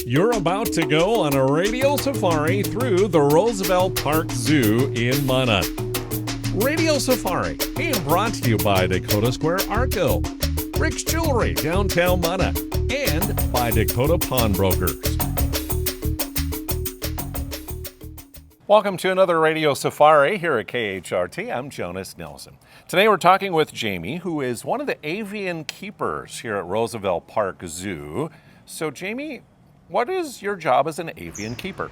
You're about to go on a radio safari through the Roosevelt Park Zoo in Minot. Radio Safari being brought to you by Dakota Square Arco, Rick's Jewelry, downtown Minot, and by Dakota Pawnbrokers. Welcome to another Radio Safari here at KHRT. I'm Jonas Nelson. Today we're talking with Jaimie, who is one of the avian keepers here at Roosevelt Park Zoo. So Jaimie, what is your job as an avian keeper?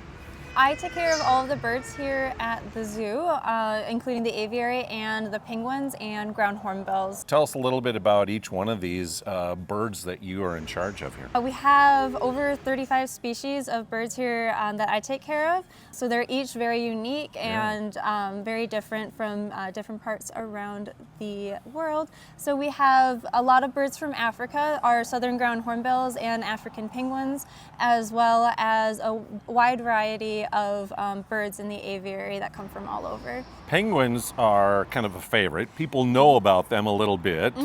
I take care of all of the birds here at the zoo, including the aviary and the penguins and ground hornbills. Tell us a little bit about each one of these birds that you are in charge of here. We have over 35 species of birds here that I take care of. So they're each very unique and very different from different parts around the world. So we have a lot of birds from Africa, our southern ground hornbills and African penguins, as well as a wide variety of birds in the aviary that come from all over. Penguins are kind of a favorite. People know about them a little bit,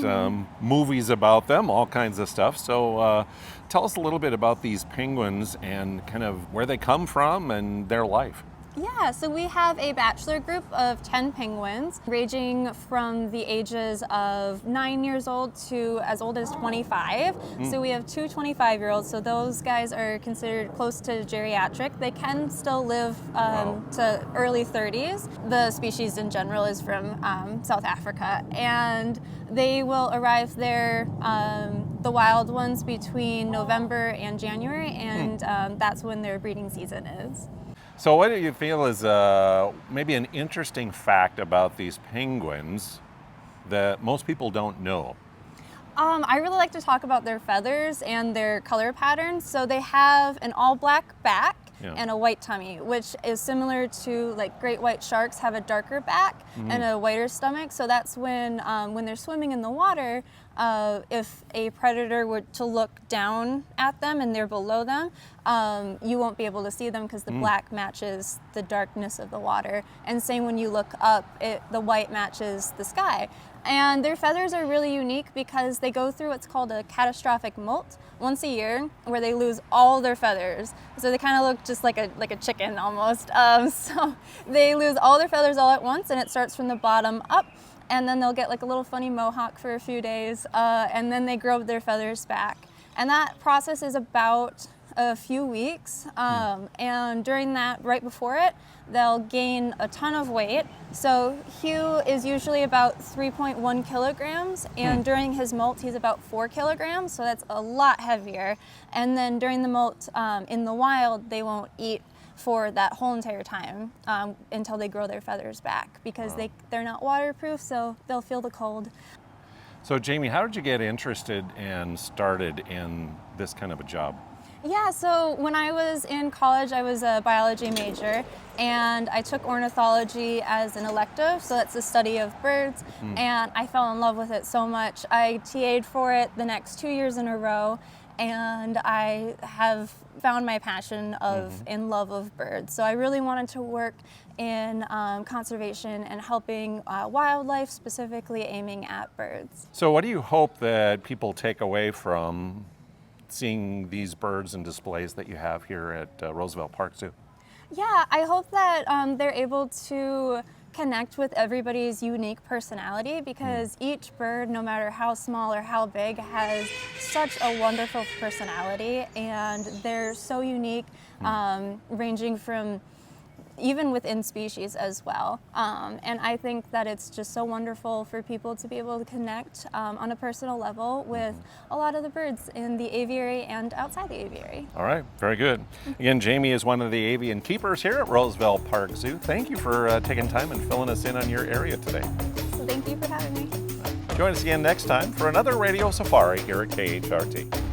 movies about them, all kinds of stuff. So tell us a little bit about these penguins and kind of where they come from and their life. Yeah, so we have a bachelor group of 10 penguins, ranging from the ages of 9 years old to as old as 25. So we have two 25-year-olds, so those guys are considered close to geriatric. They can still live to early 30s. The species in general is from South Africa, and they will arrive there, the wild ones, between November and January, and that's when their breeding season is. So what do you feel is maybe an interesting fact about these penguins that most people don't know? I really like to talk about their feathers and their color patterns. So they have an all-black back and a white tummy, which is similar to like great white sharks have a darker back and a whiter stomach. So that's when they're swimming in the water, if a predator were to look down at them and they're below them, you won't be able to see them because the black matches the darkness of the water. And same when you look up, the white matches the sky. And their feathers are really unique because they go through what's called a catastrophic molt once a year, where they lose all their feathers. So they kind of look just like a chicken almost. So they lose all their feathers all at once, and it starts from the bottom up. And then they'll get like a little funny mohawk for a few days, and then they grow their feathers back. And that process is about a few weeks, and during that, right before it, they'll gain a ton of weight. So Hugh is usually about 3.1 kilograms, and during his molt, he's about 4 kilograms, so that's a lot heavier. And then during the molt in the wild, they won't eat for that whole entire time until they grow their feathers back, because they're not waterproof, so they'll feel the cold. So Jaimie, how did you get interested and started in this kind of a job? Yeah, so when I was in college, I was a biology major, and I took ornithology as an elective, so that's the study of birds, and I fell in love with it so much. I TA'd for it the next 2 years in a row, and I have found my passion in love of birds. So I really wanted to work in conservation and helping wildlife, specifically aiming at birds. So what do you hope that people take away from seeing these birds and displays that you have here at Roosevelt Park Zoo? Yeah, I hope that they're able to connect with everybody's unique personality, because each bird, no matter how small or how big, has such a wonderful personality, and they're so unique, ranging from even within species as well. And I think that it's just so wonderful for people to be able to connect on a personal level with a lot of the birds in the aviary and outside the aviary. All right, very good. Again, Jaimie is one of the avian keepers here at Roosevelt Park Zoo. Thank you for taking time and filling us in on your area today. So thank you for having me. Join us again next time for another Radio Safari here at KHRT.